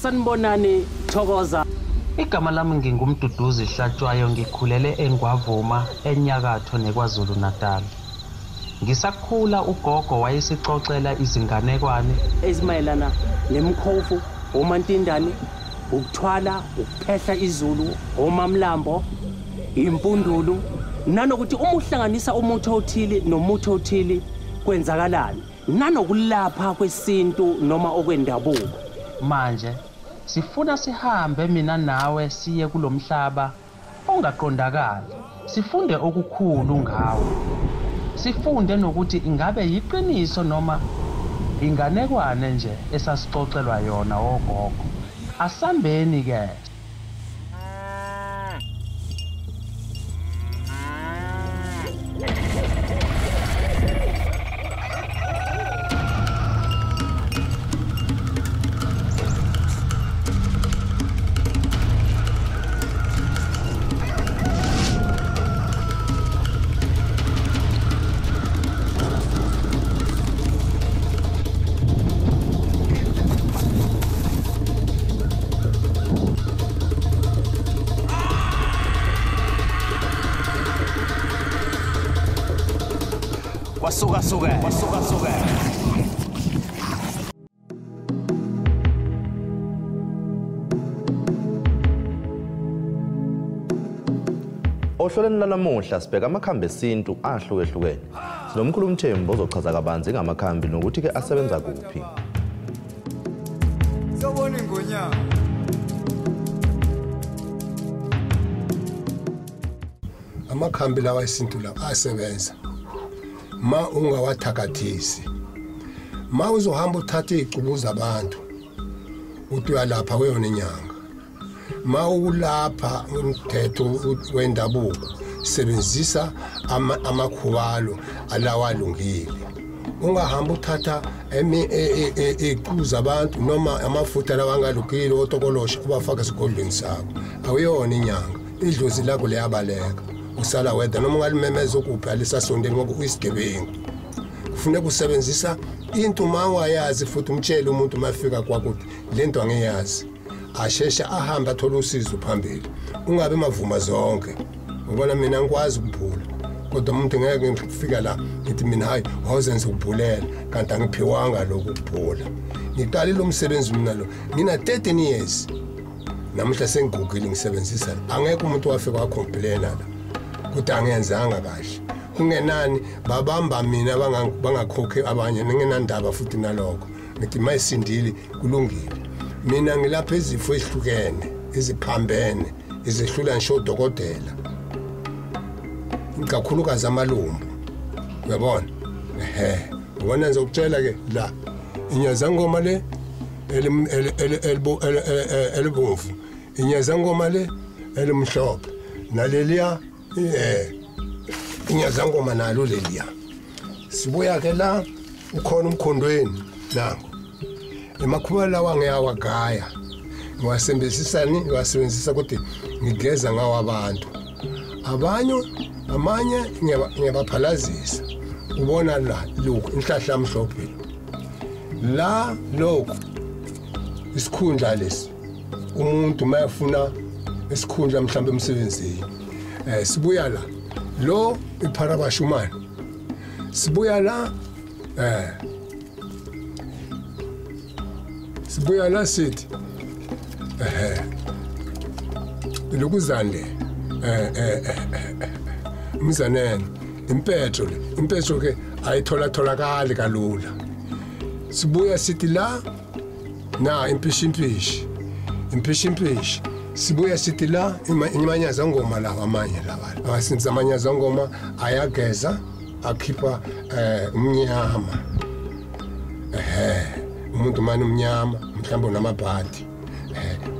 Sanibonani Thokoza. Igama lami ngingumduduzi Hlatshwayo ngikhulele eNgwavuma eNyakatho neKwaZulu Natal. Ngisakhula ugogo wayesixoxela izinganekwane ezimayelana nemkhofu, omantindane, ukuthwala, ukuphehla izulu, omamlambo, impundulu, nanokuthi uma uhlanganisa umuthi othile nomuthi othile kwenzakalani, nanokulapha kwesintu noma okwendabuko. Manje sifuna sihambe mina nawe siye kulomhlaba ongaqondakali. Sifunde okukhulu ngawo. Sifunde nokuthi ingabe yiqiniso noma inganekwane nje esasixoxelwa yona ogogo. Asambeni ke. Wasuka. Ohloleni lanamuhla sibheka amakhambi esintu ahlukehlukene. Sinomkhulu Mthembu ozochaza kabanzi ngamakhambi nokuthi ke asebenza kuphi. Sawubona ingonyama. Amakhambi lawa esintu la asebenza. Ma ungawathakathisi. Ma uzohamba uthatha izicubu zabantu. Uthi uyalapha weyona inyanga. Ma ulapha umthetho wendabuko sebenzisa amakhubalo alawalungile. Ungahamba uthatha izicubu zabantu noma amafutha lawangalungile otokolosha ubafaka esigodlweni sakho. Awuyona inyanga. Idlozi lakho liyabaleka. Usala weda noma ungalimemeza ukuphi alisasondeni ngoba uyisigebengu. Kufuneka usebenzisa into mangayazi futhi umtshele umuntu mafika kwakuthi lento angeyazi. Ashesha ahamba athola usizo phambili. Ungabe mavuma zonke. Ubona mina ngikwazi ukuphula. Kodwa umuntu ngeke ngifika la ngithi mina hayi awuzenze ukuphulela kanti angiphiwanga lokhu ukuphula. Ngiqalile umsebenzi mina lo. Mina 13 years. Namhla sengigugile ngisebenzisa. Angeke umuntu wafika wacomplain la. Kuthi angenzanga kahle. Ungenani babamba mina bangakhokhe abanye ngingenandaba futhi nalokho. Ngithi mayisindile kulungile. Mina ngilapha izifo ezihlukene, eziphambene, ezehlula ngisho udokotela. Ngikakhulukazi amalumbu. Uyabona? Ubona nje ukutshela ke la. Inyazangoma le elibomvu. Inyazangoma le elimhlophe. Naleliya inyazangoma nalo leliya. Sibuya ke la ukhona umkhondweni nango. Emakhuba lawa ngiyawagaya. Ngiwasebenzisa ukuthi ngigeza ngawo abantu. Amanye ngiyabaphalazisa. Ubona la lokhu inhlahla amhlophe. La lokhu isikhundla lesi. Umuntu mayafuna isikhundla mhlambe emsebenzini. Sibuya la. Lo iPharabashumane. Sibuya la sibuya la sithi lokuzande umzanene impetro ke ayithola kalula. Sibuya sithi la na impishimpishi sibuya sithi la imanyaza ngoma la amanye lawa abasenza amanyaza ngoma ayageza akhipha umnyama umuntu manje umnyama mhlawumbe unamabhadi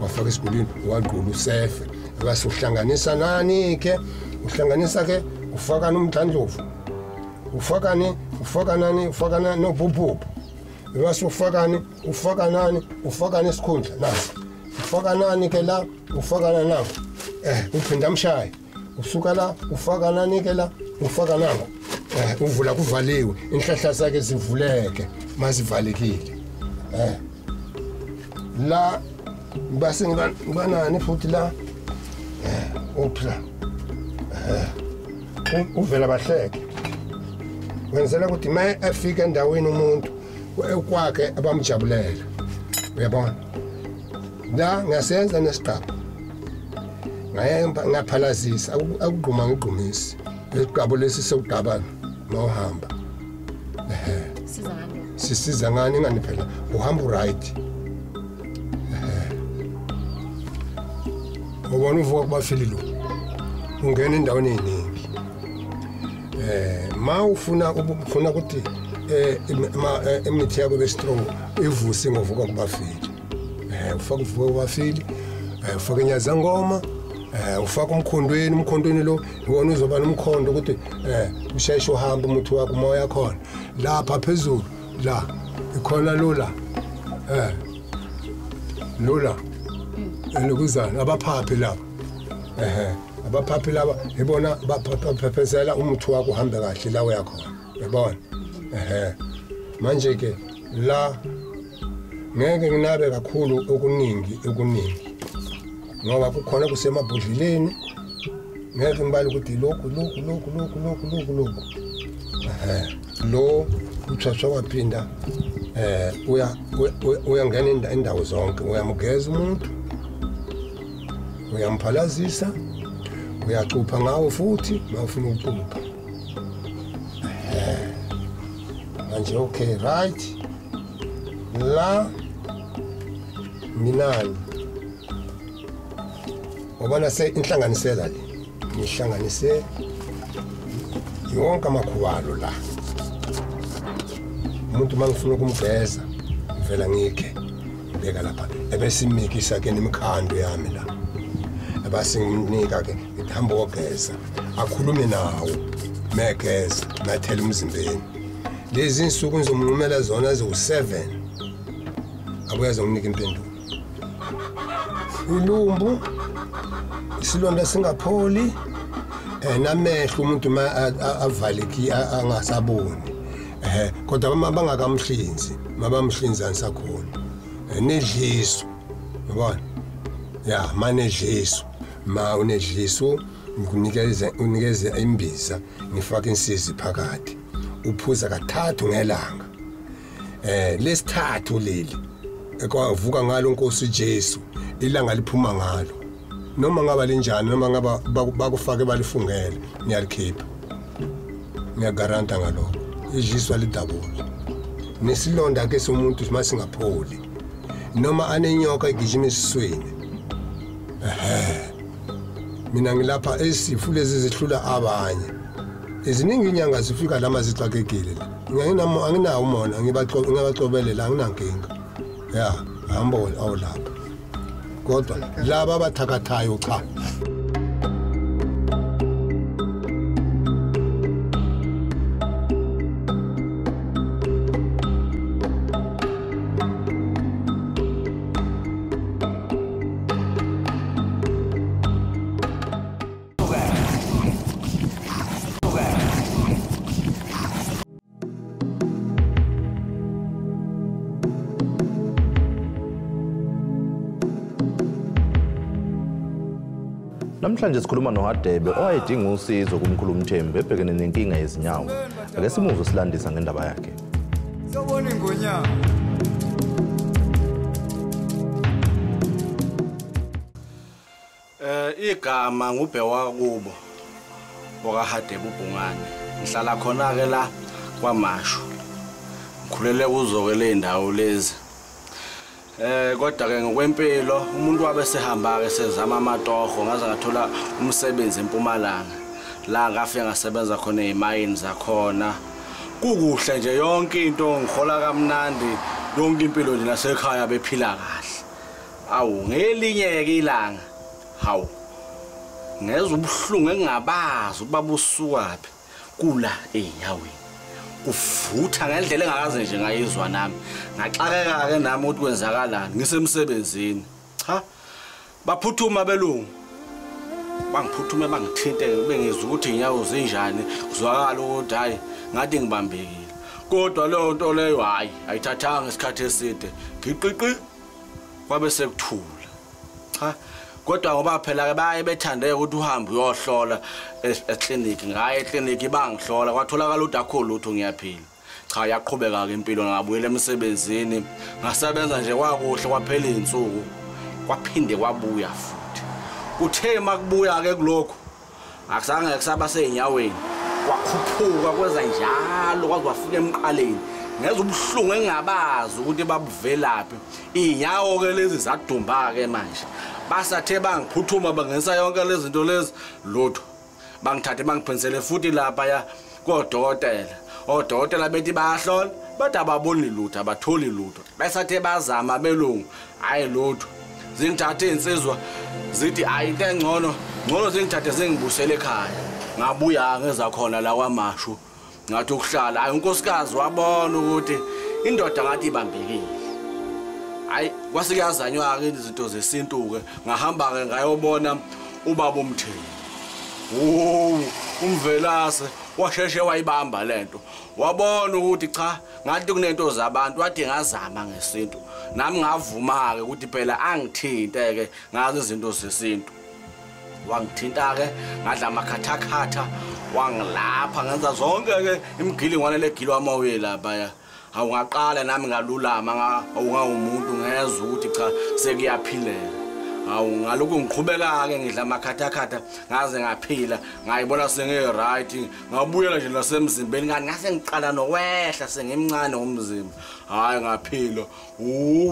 wafaka isigulini waqhula usefe base uhlanganisa nani ke uhlanganisa ke ufaka nomdlandlovu ufaka nobubhubu base ufaka nani isikhundla nasi ufaka nani ke la ufaka nani uphinda amshaye usuka la ufaka nani ke la ufaka nani uvula kuvaliwe inhlahla zakhe zivuleke mazivalekile la base ngibanani futhi la uphla uvela bahleke wenzela ukuthi ma afika endaweni umuntu kwakhe abamjabulela uyabona la ngasenza nesigaba ngayemba ngaphalazisa akugquma ngigqumisi isigaba lesi sokudabana nohamba sisiza ngani ingani phela uhamba right ubona uvuka kubafili lo ungena endaweni eziningi ma ufuna ukuthi imithi yabo bestrong ivusi ngovuka kubafili ufaka uvuka kubafili ufaka inyaza ngoma ufaka umkhondweni lo iwona uzoba nomkhondo ukuthi ushayishe uhamba umuthi wakho moya khona lapha phezulu la ikhona lula lula lokuzana abaphaphi laba abaphaphi laba ibona baphephezela umuthi wakho uhambe kahle la uyakhona yabona manje ke la ngeke nginabe kakhulu okuningi ngoba kukhona kusemabhodleleni ngeke ngibale ukuthi lokhu lo uthashwa waphinda uyangena indawo zonke uyamgeza umuntu uyamphalazisa uyacupha ngawo futhi mawufuna ukucupha manje okay right la minani ubona se inhlanganisela le ngihlanganise yonke amakhubalo la umuntu mangifuna ukumgeza vela ngikhe beka lapha ebese imikisa ke nemikhando yami la ebase ngimnika ke ngihamba ogeza akhulume nawo megeza nathela umzimbeni lezi insuku ngizomnqumela zona ezo7 abuyaza nginika impendulo ulumbu isilonda singapholi namehlo umuntu avaleki angasaboni kodwa bangakamhlinzi mabamhlinza nsakhona nedliso yabona ya manedliso ma unedliso unikeze imbiza ngifaka insizi phakathi uphuza kathathu ngelanga lesithathu leli ekwavuka ngalo Nkosi Jesu ilanga liphuma ngalo noma ngaba linjani noma ngaba bakufake balifungele ngiyalikhipha ngiyagaranta ngalokho ijiswa lidabula nesilonda ke somuntu masingapholi noma anenyoka igijima esiswini mina ngilapha esifo lezi zihlula abanye eziningi inyanga zifika lama zixakekile anginawo umona ngibaxobelela anginankinga ya hamba awulapha kodwa laba abathakathayo cha Namhlanje sikhuluma noHadebe owayedinga usizo kumkhulu Mthembu ebhekene nenkinga yezinyawo. Ake simuzwe silandisa ngendaba yakhe. Sawubona ingonyama. Igama ngubhewa kubo okaHadebe uBhungane. Ngihlala khona ke la kwaMashu. Ngikhulele kuzo ke le ndawo lezi. Kodwa ke ngokwempilo umuntu wabe sehamba ke sezama amatoho ngaze ngathola umsebenzi eMpumalanga la ngafika ngasebenza khona ezimayini zakhona kukuhle nje yonke into ngihola kamnandi yonke impilo nje nasekhaya bephila kahle awu ngelinye ke ilanga hawu ngeza ubuhlungu engingabazi ubaba usukaphi kula eyaweni uvutha ngendlela engakaze nje ngayizwa nami ngaxakeka ke nami ukuthi kwenzakalani ngisemsebenzini cha baphuthuma belungu bangiphuthume bangithinte bengizwa ukuthi inyawo zinjani kuzwakala ukuthi hayi ngathi ngibambekile kodwa leyo nto leyo hayi ayithathanga isikhathi eside ngiqiqi kwabe sekuthula cha kodwa ngoba phela ke baye bethandeke ukuthi uhambe uyohlola eclinic ngaye eclinic bangihlola kwatholakala ukuthi akho lutho ngiyaphila cha yaqhubeka ke impilo ngabuyela emsebenzini ngasebenza nje kwakuhle kwaphela izinsuku kwaphinde kwabuya futhi kuthe makubuya ke kulokho akusange kusaba seinyaweni kwakhuphuka kweza njalo kwaze wafika emqaleni ngeza ubuhlungu engingabazi ukuthi babuvelaphi inyawo ke lezi zadumba ke manje basathe bangiphuthuma bangenisa yonke lezi zinto lezi lutho bangithathe bangiphinsele futhi lapha ya kodokotela odokotela bethi bayahlola bathi ababoni lutho abatholi lutho besathe bazama belungu hayi lutho zingithathe insizwa zithi ayinto engcono zingithathe zingibusele ekhaya ngabuya ngeza khona la kwamashu ngathi ukuhlala hayi unkosikazi wabona ukuthi indoda ngathi ibambekile hayi kwasikuyazanywa ke izinto zesintu ke ngahamba ke ngayobona ubaba uMtheni umvelase washeshe wayibamba lento wabona ukuthi cha ngathi kunento zabantu wathi ngazama ngesintu nami ngavuma ke ukuthi phela angithinte ke ngazo izinto zesintu wangithinta ke ngadla amakhathakhatha wangilapha ngenza zonke ke imigilingwane legilo amawe lapha awungaqala nami ngalulama awungawumuntu ngezwe ukuthi cha sekuyaphilela awungaloko ngiqhubeka ke ngidla amakhathakhatha ngaze ngaphila ngayibona senge right ngabuyela nje nasemzimbeni ngani ngase ngiqala nokwehla sengimncane ngomzimba hayi ngaphila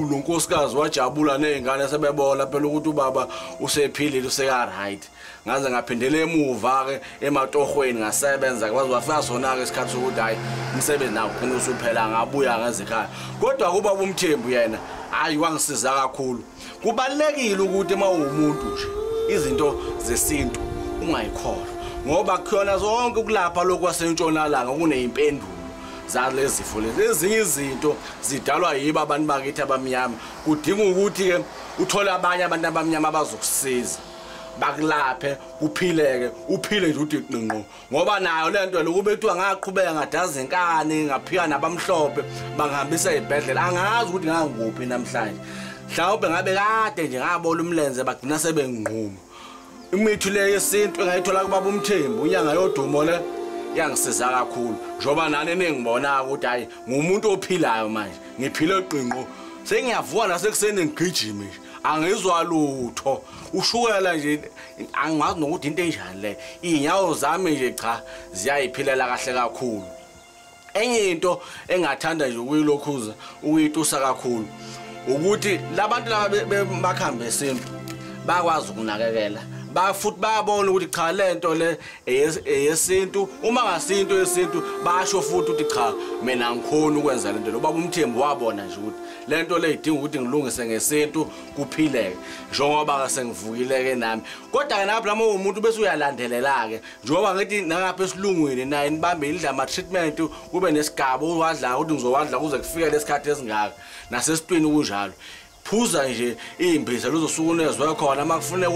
lo nkosikazi wajabula nezingane sebebona phela ukuthi ubaba usephilile useka right ngaze ngaphindela emuva ke ematohweni ngasebenza kwaze wafika sona ke isikhathi sokuthi hayi umsebenzi nawo ugcina usuphela ngabuya ngeze ekhaya kodwa kuba uMthembu yena hayi wangisiza kakhulu kubalekile ukuthi mawumuntu nje izinto zesintu ungayikholwa ngoba khona zonke kulapha lokwasentshonalanga kunezimpendulo zalezifo lezi ezinye izinto zidalwa yibo abantu bakithi abamnyama kudinga ukuthi ke uthole abanye abantu abamnyama abazokusiza bakulaphe uphileke uphile nje uthi qinqo ngoba nayo lento lokubethiwa ngaqhubeka ngadaza inkani ngaphika nabamhlophe bangihambisa ezibhedlela angazi ukuthi ngangikuphi namhlanje mhlawumbe ngabe kade nje ngabona umlenze bagcina sebenginquma imithi le yesintu engayithola kubaba uMthembu unyanga yodumo le yangisiza kakhulu njoba nani nengibona ukuthi hayi ngumuntu ophilayo manje ngiphile qinqo sengiyavuka nasekuseni ngigijime nje angizwa lutho ushukela nje angazi nokuthi into enjani le inyawo zami nje cha ziyayiphilela kahle kakhulu enye into engathanda nje ukuyilokhuza ukuyitusa kakhulu ukuthi labantu laba bakhambe esintu bakwazi ukunakekela futhi bayabona ukuthi cha lento le eyesintu uma ngasinto yesintu basho futhi ukuthi cha mina ngikhona ukwenza lento lo baba uMthembu wabona nje ukuthi lento le idinga ukuthi ngilungise ngesintu kuphileke njengoba sengivukile ke nami kodwa ke napha lama umuntu bese uyalandelela ke njengoba ngithi nangapha esilungwini naye nibambe indla ama treatment kube nesigaba uwadla ukuthi ngizowadla kuze kufike lesikhathi esingaka nasesitwini kunjalo phuza nje imbiza luzosuka unezwe khona makufuneka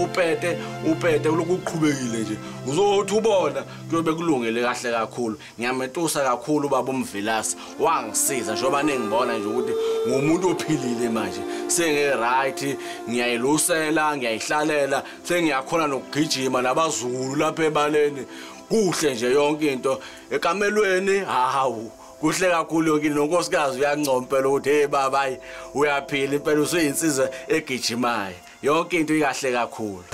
upete lokuqhubekile nje uzothi ubona kuyobe kulungile kahle kakhulu ngiyametusa kakhulu baba uMvelasi wangisiza njoba nengibona nje ukuthi ngumuntu ophilile manje senge right ngiyayilusela ngiyayihlalela sengiyakhona nokugijima nabazulu lapha ebaleni kuhle nje yonke into ekamelweni hawu kuhle kakhulu yonke nonkosikazi uyancompela ukuthi hey baba hayi uyaphila impela usuyinsizwa egijimayo yonke into ikahle kakhulu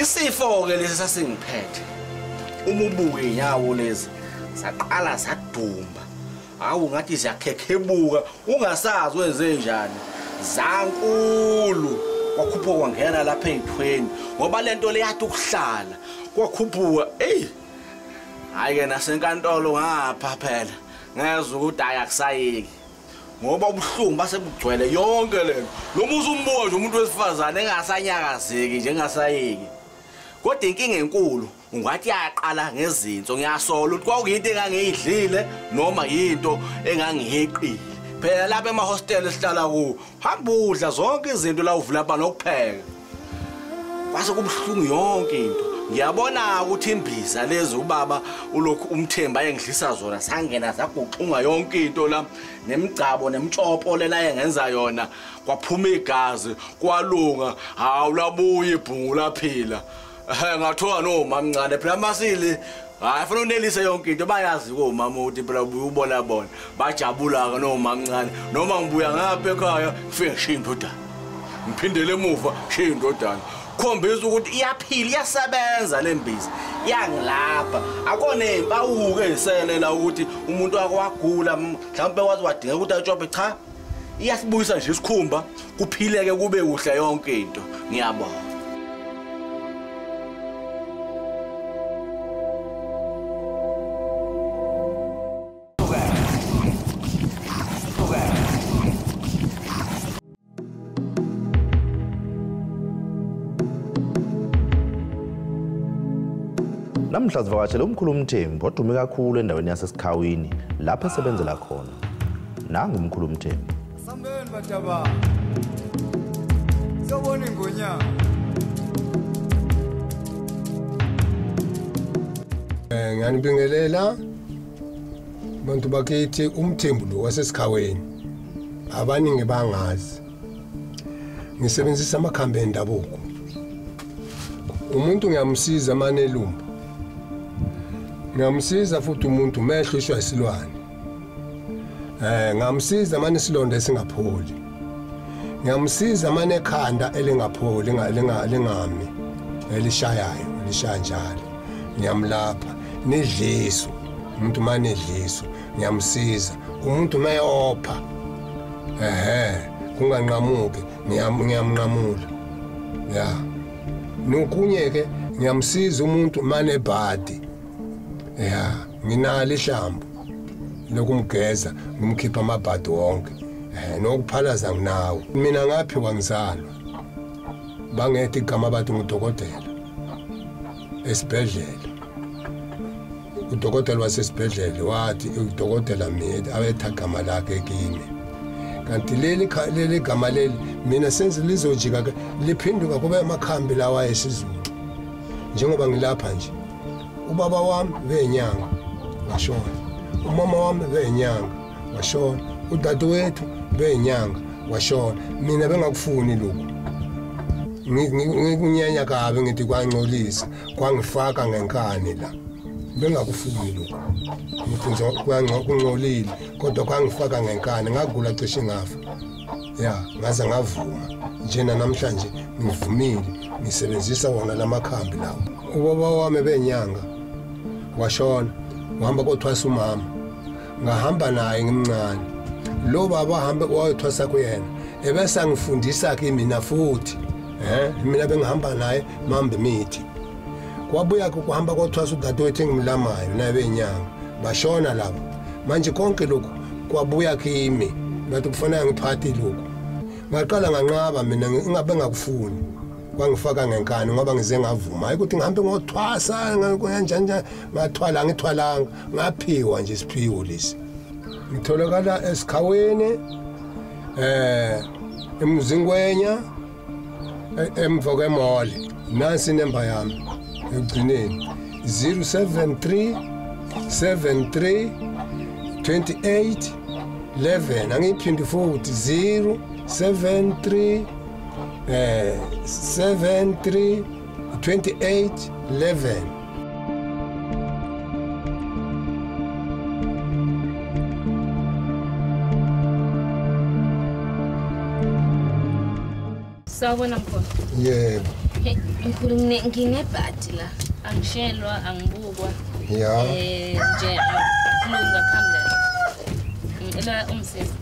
isifo ke lesi sasingiphethe umubuke inyawo lezi saqala sadumba hawu ngathi ziyakhekhebuka ungasazi wenze njani zankulu kwakhuphuka kwangena lapha ezithweni ngoba lento le yathi ukuhlala kwakhuphuka hayi ke nasenkantolo ngapha phela ngezwe ukuthi ayakusayeki ngoba ubuhlungu base bugcwele yonke lento lo musu umbuka nje umuntu wesifazane engasanyakazeki nje engasayeki kodwa inkinga enkulu ungathi yaqala ngezinto ngiyasola ukuthi kwakuyinto engangiyidlile noma yinto engangiheqile phela lapha emahostel esihlala kuwo hamba udla zonke izinto la uvula lapha nokupheka kwase kubuhlungu yonke into ngiyabona ukuthi imbiza lezi ubaba ulokhu umthemba ayengidlisa zona sangena zaguqunga yonke into la nemigcabo nemtshopo lela ayengenza yona kwaphuma igazi kwalunga awulabuye ibhungu laphila ngathola no mamncane phela masili hayi funa unelise yonke into bayazi komama ukuthi phela ubona bona bajabula no mamncane noma ngibuya ngapha ekhaya ngifike ngishiya indodana ngiphindele emuva ngishiya indodana khombisa ukuthi iyaphila iyasebenza lembiza yangilapha akone impawuke eziselela ukuthi umuntu akwagula mhlawumbe wazi wadinga ukuthi ajobe cha iyasibuyisa nje isikhumba kuphileke kube kuhle yonke into ngiyabona Namhla sivakashele umkhulu uMthembu odume kakhulu endaweni yaseSikhawini lapho esebenzela khona. Nangu umkhulu uMthembu. Sambeni bataba. Sobona ingonyama. Ngiyanibingelela bantu bakithi uMthembu lo waseSikhawini. Abaningi bangazi. Ngisebenzisa amakhambi endabuko. Umuntu ngiyamsiza manelumba. Ngamsiza futhi umuntu mehlushwa isilwane. Ngamsiza manje isilonda esingapholi. Ngamsiza manje ekhanda elingapholi lingami elishayayo lishaya njalo. Ngiyamlapha nedliso. Umuntu manje edliso ngiyamsiza. Umuntu mayopha. Kunganqamuki ngiyamnqamula. Ya. Nokunye ke ngiyamsiza umuntu manje ebhadi. Ya, nginalo ihlambu lokumgeza ngimkhipha amabhadi wonke. Nokuphalaza nginawo. Mina ngaphi kwangizalwa. Bangethi igama bathi ngudokotela. Esibhedlela. Udokotela wasesibhedlela wathi udokotela Medi awetha igama lakhe kimi. Kanti leli gama leli mina senze lizojika liphinduka kube amakhambi lawa esizulu. Njengoba ngilapha nje. Ubaba wami benyanga washona. Umama wami benyanga washona. Udadewethu benyanga washona. Mina bengakufuni lokho. Ngikunyanya kabe ngithi kwangcolisa, kwangifaka ngenkani la. Bengakufuni lokho. Ngithi kwangcolile kodwa kwangifaka ngenkani ngagula cishe ngafa. Ya, ngaze ngavuma. Njena namhlanje ngivumile ngisebenzisa wona lamakhambi lawo. Ubaba wami benyanga washona ngihamba kothwasa umama ngahamba naye ngimncane lo baba hambe wayothwasa kuyena ebese ngifundisa ke mina futhi mina bengihamba naye mambe mithi kwabuya kuhamba kothwasa udadewethu engimlamayo naye benyanga bashona lapho manje konke lokho kwabuya kimi ngathi kufanele ngiphathe lokho ngaqala nganqaba mina ingabe ngakufuni kwangifaka ngenkani ngoba ngize ngavuma hayi ukuthi ngihambe ngothwasa nganjanja ngathwala ngithwalanga ngaphiwa nje isiphiwo lesi ngitholakala eSikhawini eMzingwenya emva kwemall nansi inemba yami ekugcineni 073 73 28 11 angiphindi futhi 073 73 28 11 Sawubona mkhulu. Yebo. Mkhulu nginebhadi la. Angishelwa angibukwa. Ya. Nje kulunga khamla. Ela umsisi.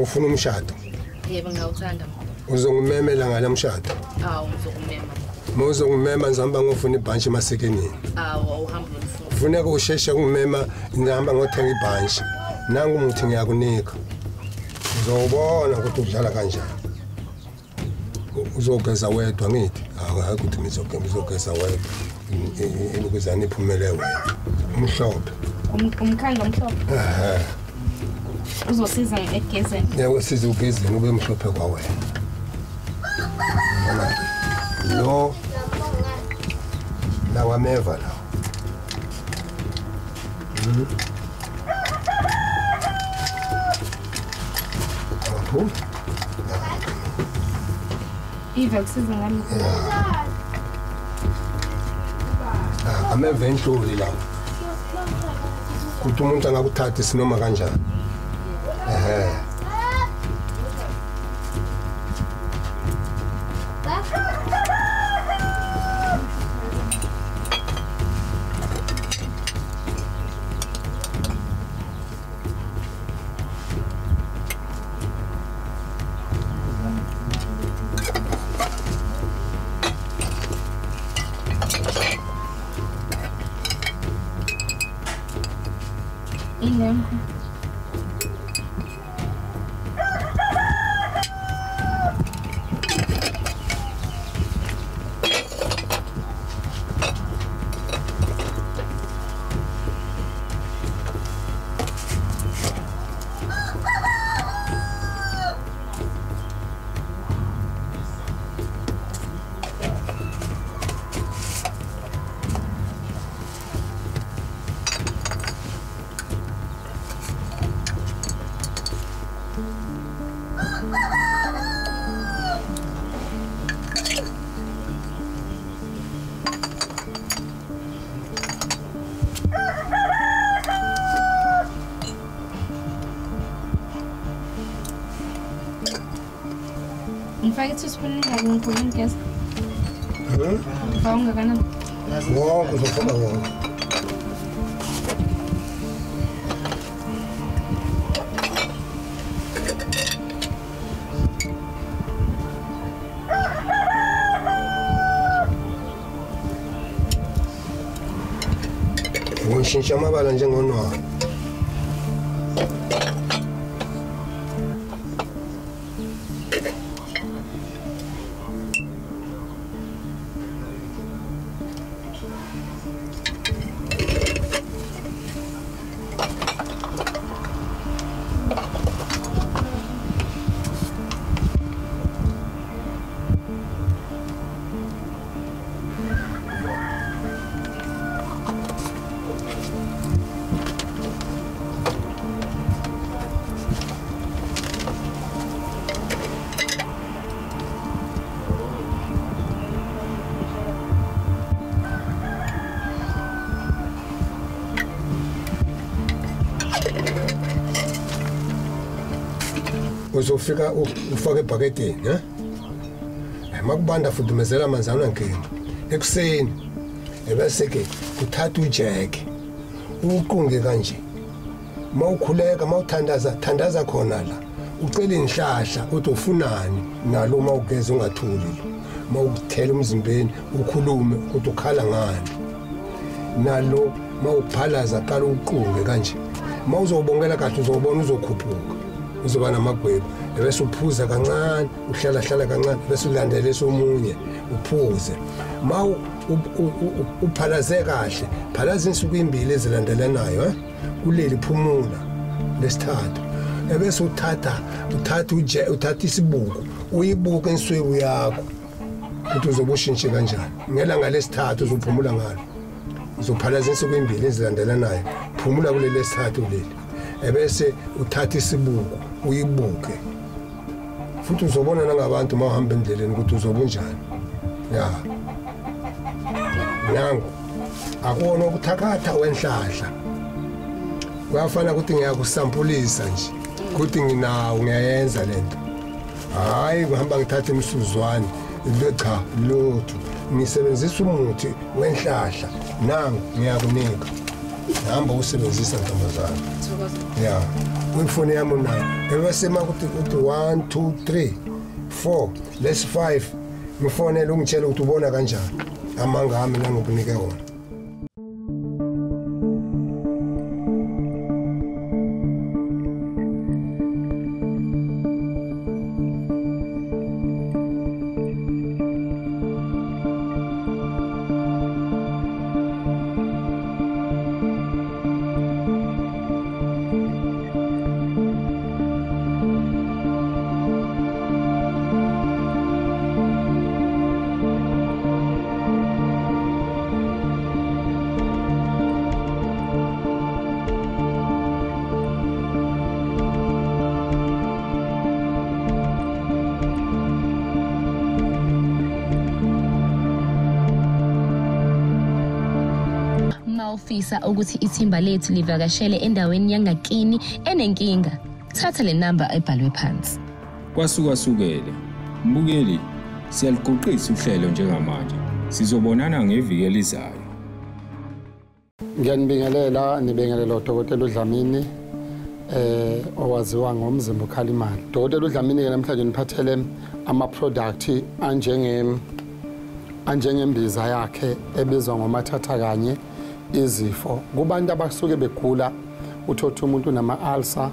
Ufuna umshado? Yebo ngawuthanda mkhulu. Uzongimemela ngala mshado? Awu ngizokumema. Mozongimema ngihamba ngofuna ibhanshi emasekenini. Awu uhamba lomfundo. Kufuneka usheshe ungimema ngihamba ngothenga ibhanshi. Nangu umuthi ngiyakunika. Uzobona ukuthi udlala kanjani. Uzogeza wedwa ngithi hayi ukuthi ngizogeza wedwa ukuzani iphumele wedwa umhlophe umkhanda omhlophe uzosiza egezeni yebo siza ugezeni ube mhlophe kwawena lo La wameva la. Waphuma? Iva kusiza ngalo. Ameva enhloli la. Kuthi umuntu angakuthatha isinoma kanjani. Ingekho. Ngifake teaspoon ingaki ngikhulu ngigeza. Ngifake ungakanani? Wonke uzofaka wonke. Ngishintsha amabala njengonwa. Uzofika ufake ebhaketini, makubanda fudumezela amanzi awunankinga. Ekuseni ebese ke uthatha ujeke uqunge kanje. Mawukhuleka mawuthandaza khona la. Ucela inhlahla uthi ufunani nalo mawugeza ungathuli. Mawukuthela umzimbeni ukhulume ukuthi ukhala ngani. Nalo mawuphalaza qala uqunge kanje. Mawuzobongela kahle uzobona uzokhuphuka. Uzoba namagwebo bese uphuza kancane uhlala kancane bese ulandele esomunye uphuze mawu uphalaze kahle phalaza insuku imbili ezilandelanayo kuleli phumula lesithathu bese uthatha isibuko uyibuke inswebu yakho ukuthi uzobushintshe kanjani ngelanga lesithathu uzophumula ngalo uzophalaza insuku imbili ezilandelanayo phumula kuleli lesithathu leli ebese uthatha isibuko uyibuke futhi uzobona nangabantu mawuhamba endleleni ukuthi uzobunjani nangu akona ukuthakatha wenhlahla kuyafana ukuthi ngiyakusampulisa nje ukuthi nginawo ngiyayenza lento hayi ngihamba ngithatha imsuzwane cha lutho ngisebenzisa umuthi wenhlahla nangu ngiyakunika hamba usebenzisa ntombazana uyifone yami nayo ebese makuthi 1 2 3 4 let's 5 ngifonele ungitshela ukuthi ubona kanjani amanga ami nangikunike wona. ufisa ukuthi ithimba lethu livakashele endaweni yangakini enenkinga, thatha le number ebhalwe phansi. Kwasukasukele. Mbukeli, siyaliqoqisa uhlelo njengamanje. Sizobonana ngeviki elizayo. Ngiyanibingelela nibingelela uDokotela uDlamini owaziwa ngomzimba ukhalimali. Dokotela uDlamini ke namhlanje niphathele ama product anjengembiza yakhe ebizwa ngomathatha kanye izifo. Kubantu abasuke begula uthothi umuntu nama ulcer,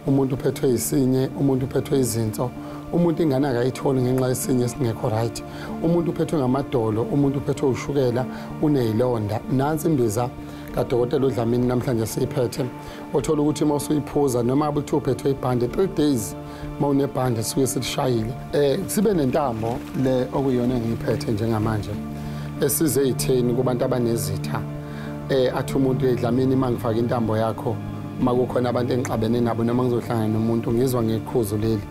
umuntu uphethwe isinye, umuntu uphethwe izinso, umuntu ingane akayitholi ngenxa yesinye singekho right, umuntu uphethwe ngamadolo, umuntu uphethwe ushukela, unezilonda. Nansi imbiza kaDokotela uDlamini namhlanje siyiphethe. Othola ukuthi uma usuyiphuza noma abuthi uphethwe ibhande 3 days mawunebhande suke silishayile. Sibe nentambo le okuyona ngiyiphethe njengamanje. Esize itheni kubantu abanezitha. Athi umuntu uDlamini mangifaka intambo yakho makukhona abantu engiqabene nabo noma ngizohlangana nomuntu ngizwa ngekhuzo leli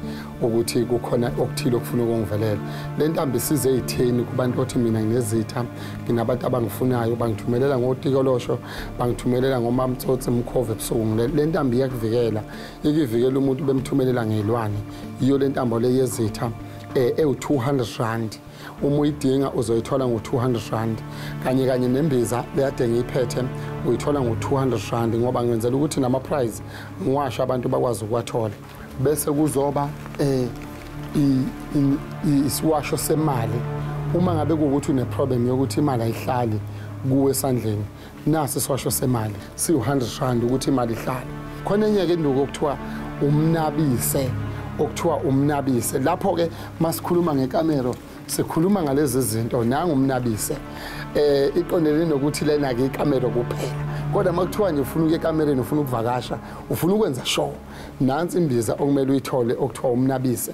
ukuthi kukhona okuthile okufuna ukungivelela. Le ntambo isize itheni kubantu othi mina nginezitha, nginabantu abangifunayo, bangithumelela ngotikolosho, bangithumelela ngomamtsotsi mkhove ebusuku. Le ntambo iyakuvikela, ikivikela umuntu bemthumelela ngezilwane. Iyo le ntambo le yezitha ewu200 rand. Uma uyidinga uzoyithola ngo200 rand. Kanye nembiza leyade ngiyiphethe uyithola ngo200 rand ngoba ngenzela ukuthi nama price ngiwasha abantu bakwazi ukwathola. Bese kuzoba isiwasho semali. Uma ngabe ukuthi une problem yokuthi imali ayihlali kuwe esandleni, nasi isiwasho semali si100 rand ukuthi imali ihlale. Khona enye ke induku okuthiwa umnabise. Lapho ke masikhuluma ngekamera sikhuluma ngalezi zinto nanga umnabise. Iqondelene nokuthi lena ke ikamera kuphela. Kodwa makuthiwa nje ufuna ukuya ekamereni, ufuna ukuvakasha, ufuna ukwenza show, nansi imbiza okumele uyithole okuthiwa umnabise.